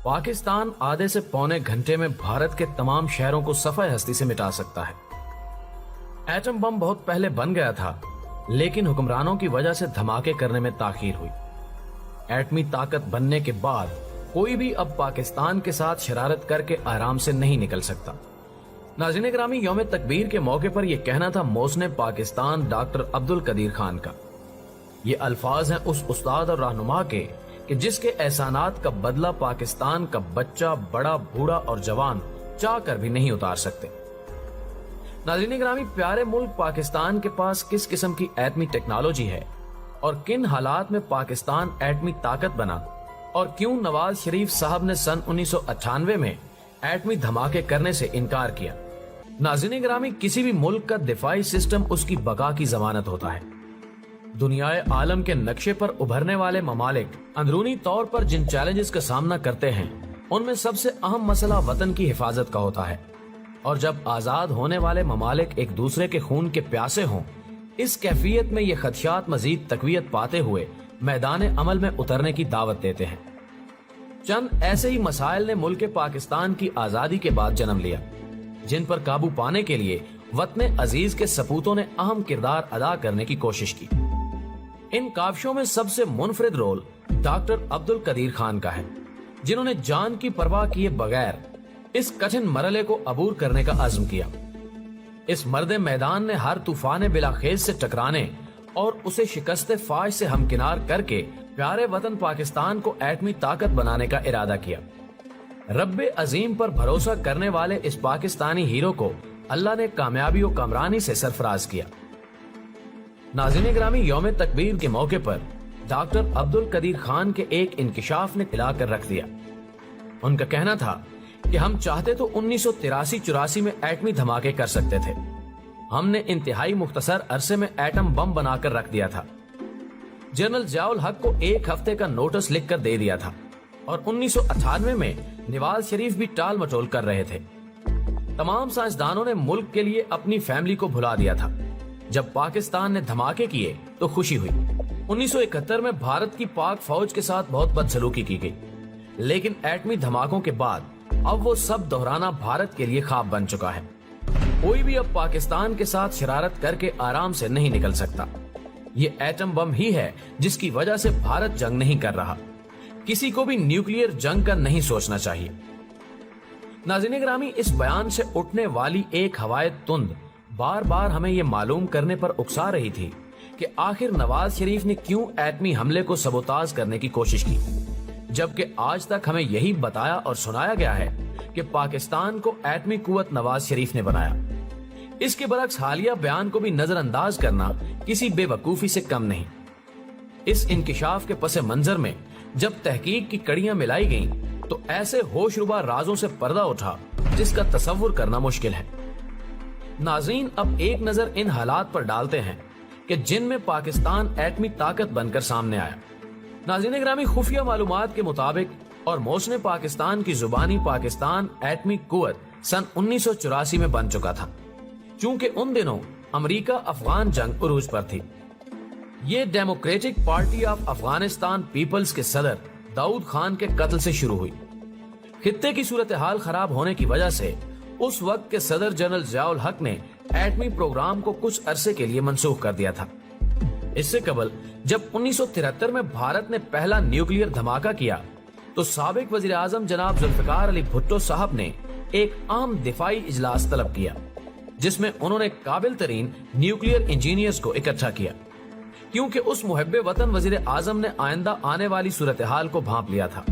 पाकिस्तान आधे से पौने घंटे में भारत के तमाम शहरों को सफाई हस्ती से मिटा सकता है। एटम बम बहुत पहले बन गया था, लेकिन हुक्मरानों की वजह से धमाके करने में ताखीर हुई। एटमी ताकत बनने के बाद कोई भी अब पाकिस्तान के साथ शरारत करके आराम से नहीं निकल सकता। नाज़रीन ग्रामी, यौम तकबीर के मौके पर यह कहना था मोहसिन पाकिस्तान डॉक्टर अब्दुल कदीर खान का। ये अल्फाज हैं उस उस्ताद और रहनुमा के कि जिसके एहसानात का बदला पाकिस्तान का बच्चा, बड़ा, बूढ़ा और जवान चाह कर भी नहीं उतार सकते। नाज़रीन ग्रामी, प्यारे मुल्क पाकिस्तान के पास किस किस्म की एटमी टेक्नोलॉजी है और किन हालात में पाकिस्तान एटमी ताकत बना, और क्यों नवाज शरीफ साहब ने सन 1998 में एटमी धमाके करने से इनकार किया। नाज़रीन ग्रामी, किसी भी मुल्क का दिफाई सिस्टम उसकी बका की जमानत होता है। दुनियाए आलम के नक्शे पर उभरने वाले ममालिक अंदरूनी तौर पर जिन चैलेंजेस का सामना करते हैं, उनमें सबसे अहम मसला वतन की हिफाजत का होता है। और जब आजाद होने वाले ममालिक एक दूसरे के खून के प्यासे हों, इस कैफियत में ये खदशात मजीद तकवीयत पाते हुए मैदान अमल में उतरने की दावत देते हैं। चंद ऐसे ही मसाइल ने मुल्क पाकिस्तान की आजादी के बाद जन्म लिया, जिन पर काबू पाने के लिए वतन अजीज के सपूतों ने अहम किरदार अदा करने की कोशिश की। इन काविशों में सबसे मुनफरिद रोल डॉक्टर अब्दुल कदीर खान का है, जिन्होंने जान की परवाह किए बगैर इस कठिन मरहले को अबूर करने का अज़्म किया। इस मर्दे मैदान ने हर तूफान बिलाखेज से टकराने और उसे शिकस्त फाश से हमकिनार करके प्यारे वतन पाकिस्तान को एटमी ताकत बनाने का इरादा किया। रब्बे अजीम पर भरोसा करने वाले इस पाकिस्तानी हीरो को अल्लाह ने कामयाबी और कामरानी से सरफराज किया। नाज़रीन ग्रामी, यौम तकबीर के मौके पर डॉक्टर अब्दुल कदीर खान के एक इंकिशाफ ने हिला कर रख दिया। उनका कहना था कि हम चाहते तो 1983-84 में एटमी धमाके कर सकते थे। हमने इंतहाई मुख्तसर अरसे में एटम बम बनाकर रख दिया था। जनरल ज़ियाउल हक को एक हफ्ते का नोटिस लिखकर दे दिया था और 1998 में नवाज शरीफ भी टाल मटोल कर रहे थे। तमाम साइंसदानों ने मुल्क के लिए अपनी फैमिली को भुला दिया था। जब पाकिस्तान ने धमाके किए तो खुशी हुई। 1971 में भारत की पाक फौज के साथ बहुत बदसलूकी की गई, लेकिन एटमी धमाकों के बाद अब वो सब दोहराना भारत के लिए ख्वाब बन चुका है। कोई भी अब पाकिस्तान के साथ शरारत करके आराम से नहीं निकल सकता। ये एटम बम ही है जिसकी वजह से भारत जंग नहीं कर रहा। किसी को भी न्यूक्लियर जंग का नहीं सोचना चाहिए। नाज़रीन ग्रामी, इस बयान से उठने वाली एक हवाए तुंद बार बार हमें ये मालूम करने पर उकसा रही थी कि आखिर नवाज शरीफ ने क्यों एटमी हमले को सबोताज करने की कोशिश की, जबकि आज तक हमें यही बताया और सुनाया गया है कि पाकिस्तान को एटमी कुव्वत नवाज शरीफ ने बनाया। इसके बरक्स हालिया बयान को भी नजरअंदाज करना किसी बेवकूफी से कम नहीं। इस इंकिशाफ के पसे मंजर में जब तहकीक की कड़ियां मिलाई गईं, तो ऐसे होशरुबा राजों से पर्दा उठा जिसका तसव्वुर करना मुश्किल है। नाज़रीन, अब एक नजर इन हालात पर डालते हैं कि जिनमें पाकिस्तान एटमी ताकत बनकर सामने आया। नाज़रीन ग्रामी, खुफिया मालूमात के मुताबिक और मोहसिन पाकिस्तान की जुबानी पाकिस्तान एटमी कुव्वत सन 1984 में बन चुका था, चूंकि उन दिनों अमेरिका अफगान जंग उरूज पर थी। ये democratic party of Afghanistan people's के सदर दाऊद खान के कत्ल से शुरू हुई। खित्ते की सूरत हाल खराब होने की वजह से उस वक्त के सदर जनरल ज़ियाउल हक ने एटमी प्रोग्राम को कुछ अरसे के लिए मंसूख कर दिया था। इससे कबल जब 1973 में भारत ने पहला न्यूक्लियर धमाका किया, तो साबिक वजीर आजम जनाब जुल्फिकार अली भुट्टो साहब ने एक आम दिफाई इजलास तलब किया, जिसमें उन्होंने काबिल तरीन न्यूक्लियर इंजीनियर्स को इकट्ठा किया, क्योंकि उस मुहब्बे वतन वजीर आजम ने आइंदा आने वाली सूरत हाल को भांप लिया था।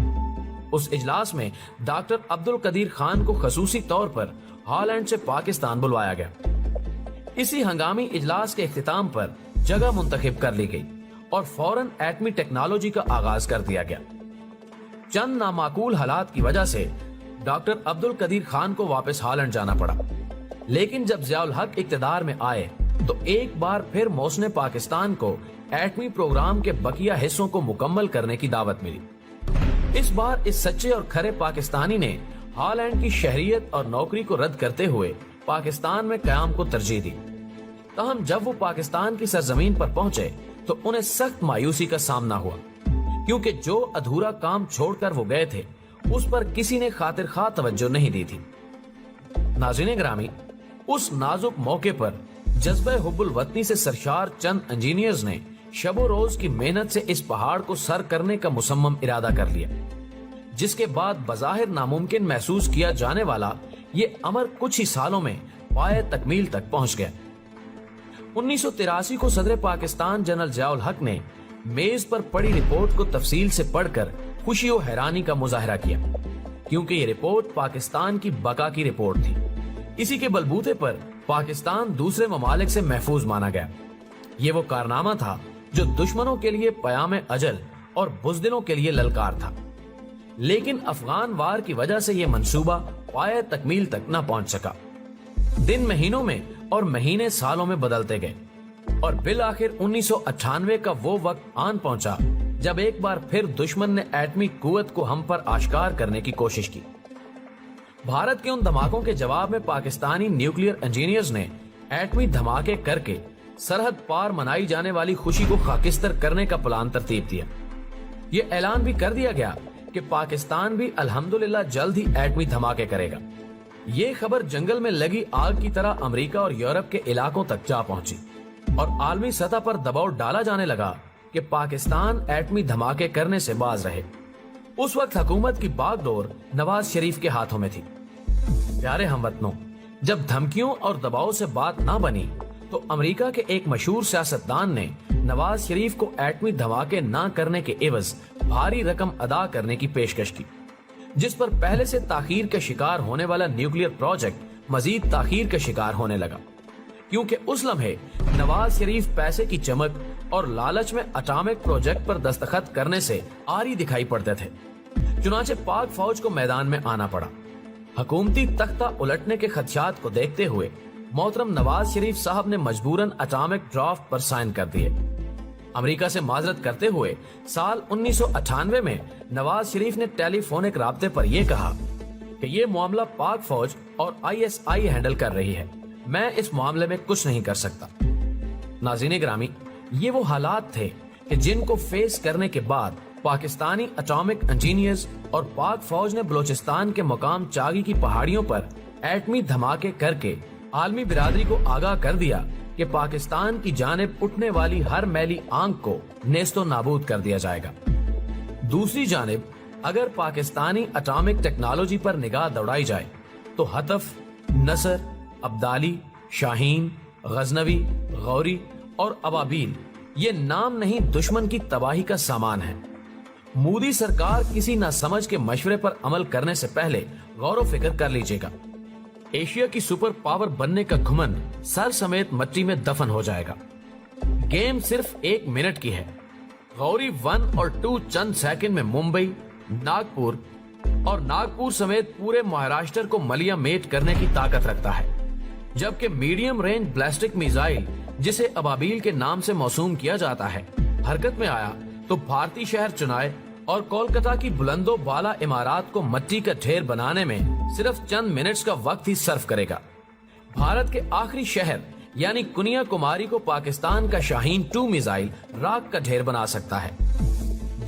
उस इजलास में डॉक्टर अब्दुल कदीर खान को खसूसी तौर पर हॉलैंड से पाकिस्तान बुलवाया गया। इसी हंगामी इजलास के इख्तिताम पर जगह मुंतखब कर ली गई और फौरन एटमी टेक्नोलॉजी का आगाज कर दिया गया। चंद नामाकूल हालात की वजह से डॉक्टर अब्दुल कदीर खान को वापस हॉलैंड जाना पड़ा, लेकिन जब ज़ियाउल हक इक्तदार में आए तो एक बार फिर मोहसिन पाकिस्तान को एटमी प्रोग्राम के बकिया हिस्सों को मुकम्मल करने की दावत मिली। इस बार इस सच्चे और खरे पाकिस्तानी ने हॉलैंड की शहरियत और नौकरी को रद्द करते हुए पाकिस्तान में कयाम को तरजीह दी। तहम जब वो पाकिस्तान की सरजमीन पर पहुंचे तो उन्हें सख्त मायूसी का सामना हुआ, क्योंकि जो अधूरा काम छोड़कर वो गए थे اس پر کسی نے خاطر خواہ توجہ نہیں دی تھی۔ ناظرین گرامی، اس نازک موقع پر جذبہ حب الوطنی سے سرشار چند انجینئرز نے شب و روز کی محنت سے اس پہاڑ کو سر کرنے کا مصمم ارادہ کر لیا، جس کے بعد بظاہر ناممکن محسوس کیا جانے والا یہ عمل کچھ ہی سالوں میں پائے تکمیل تک پہنچ گیا۔ 1983 کو صدر پاکستان جنرل ضیاء الحق نے میز پر پڑی رپورٹ کو تفصیل سے پڑھ کر خوشی و حیرانی کا مظاہرہ کیا، کیونکہ یہ رپورٹ پاکستان کی بقا کی رپورٹ تھی۔ اسی کے بلبوتے پر پاکستان دوسرے ممالک سے محفوظ مانا گیا۔ یہ وہ کارنامہ تھا جو دشمنوں کے لیے پیام اجل اور بزدلوں کے لیے للکار تھا، لیکن افغان وار کی وجہ سے یہ منصوبہ پائے تکمیل تک نہ پہنچ سکا۔ دن مہینوں میں اور مہینے سالوں میں بدلتے گئے اور بالآخر 1998 کا وہ وقت آن پہنچا جب ایک بار پھر دشمن نے ایٹمی قوت کو ہم پر آشکار کرنے کی کوشش کی۔ بھارت کے ان دھماکوں کے جواب میں پاکستانی نیوکلیئر انجینئرز نے ایٹمی دھماکے کر کے سرحد پار منائی جانے والی خوشی کو خاکستر کرنے کا پلان ترتیب دیا۔ یہ اعلان بھی کر دیا گیا کہ پاکستان بھی الحمدللہ جلد ہی ایٹمی دھماکے کرے گا۔ یہ خبر جنگل میں لگی آگ کی طرح امریکہ اور یورپ کے علاقوں تک جا پہنچی اور عالمی سطح پر دباؤ ڈالا جانے لگا کہ پاکستان ایٹمی دھماکے کرنے سے باز رہے۔ اس وقت حکومت کی باغ ڈور نواز شریف کے ہاتھوں میں تھی۔ پیارے ہم وطنوں، جب دھمکیوں اور دباؤ سے بات نہ بنی تو امریکہ کے ایک مشہور سیاستدان نے نواز شریف کو ایٹمی دھماکے نہ کرنے کے عوض بھاری رقم ادا کرنے کی پیشکش کی، جس پر پہلے سے تاخیر کا شکار ہونے والا نیوکلیئر پروجیکٹ مزید تاخیر کا شکار ہونے لگا، کیونکہ اس لمحے نواز شریف پیسے کی چمک اور لالچ میں اٹامک پروجیکٹ پر دستخط کرنے سے آری دکھائی پڑتے تھے۔ چنانچہ پاک فوج کو میدان میں آنا پڑا۔ حکومتی تختہ الٹنے کے خدشات کو دیکھتے ہوئے محترم نواز شریف صاحب نے مجبوراً اٹامک ڈرافٹ پر سائن کر دیے۔ امریکہ سے معذرت کرتے ہوئے سال 1998 میں نواز شریف نے ٹیلی فونک رابطے پر یہ کہا کہ یہ معاملہ پاک فوج اور ISI ہینڈل کر رہی ہے، میں اس معاملے میں کچھ نہیں کر سکتا۔ ناظرین گرامی، یہ وہ حالات تھے کہ جن کو فیس کرنے کے بعد پاکستانی اٹامک انجینئرز اور پاک فوج نے بلوچستان کے مقام چاگی کی پہاڑیوں پر ایٹمی دھماکے کر کے عالمی برادری کو آگاہ کر دیا کہ پاکستان کی جانب اٹھنے والی ہر میلی آنکھ کو نیست و نابود کر دیا جائے گا۔ دوسری جانب اگر پاکستانی اٹامک ٹیکنالوجی پر نگاہ دوڑائی جائے تو ہتف، نصر، ابدالی، شاہین، غزنوی، غوری اور ابابیل یہ نام نہیں دشمن کی تباہی کا سامان ہے۔ مودی سرکار کسی نہ سمجھ کے مشورے پر عمل کرنے سے پہلے غور و فکر کر لیجیے گا۔ ایشیا کی سپر پاور بننے کا گھمنڈ سر سمیت مٹی میں دفن ہو جائے گا۔ گیم صرف 1 منٹ کی ہے۔ غوری 1 اور 2 چند سیکنڈ میں ممبئی، ناگپور اور ناگپور سمیت پورے مہاراشٹر کو ملیا میٹ کرنے کی طاقت رکھتا ہے، جبکہ میڈیم رینج بلسٹک میزائل جسے ابابیل کے نام سے موسوم کیا جاتا ہے حرکت میں آیا تو بھارتی شہر چنائے اور کولکتہ کی بلند و بالا عمارات کو مٹی کا ڈھیر بنانے میں صرف چند منٹس کا وقت ہی صرف کرے گا۔ بھارت کے آخری شہر یعنی کنیا کماری کو پاکستان کا شاہین 2 میزائل راک کا ڈھیر بنا سکتا ہے۔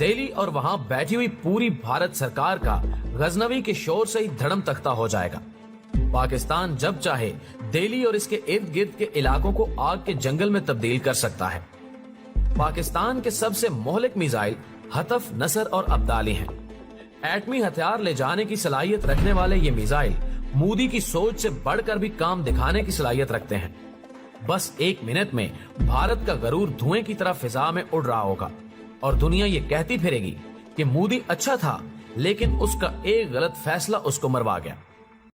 دہلی اور وہاں بیٹھی ہوئی پوری بھارت سرکار کا غزنوی کے شور سے ہی دھڑم تختہ ہو جائے گا۔ پاکستان جب چاہے دہلی اور اس کے ارد گرد کے علاقوں کو آگ کے جنگل میں تبدیل کر سکتا ہے۔ پاکستان کے سب سے مہلک میزائل ہتف، نصر اور ابدالی ہیں۔ ایٹمی ہتھیار لے جانے کی صلاحیت رکھنے والے یہ میزائل مودی کی سوچ سے بڑھ کر بھی کام دکھانے کی صلاحیت رکھتے ہیں۔ بس 1 منٹ میں بھارت کا غرور دھوئیں کی طرح فضا میں اڑ رہا ہوگا اور دنیا یہ کہتی پھرے گی کہ مودی اچھا تھا لیکن اس کا ایک غلط فیصلہ اس کو مروا گیا۔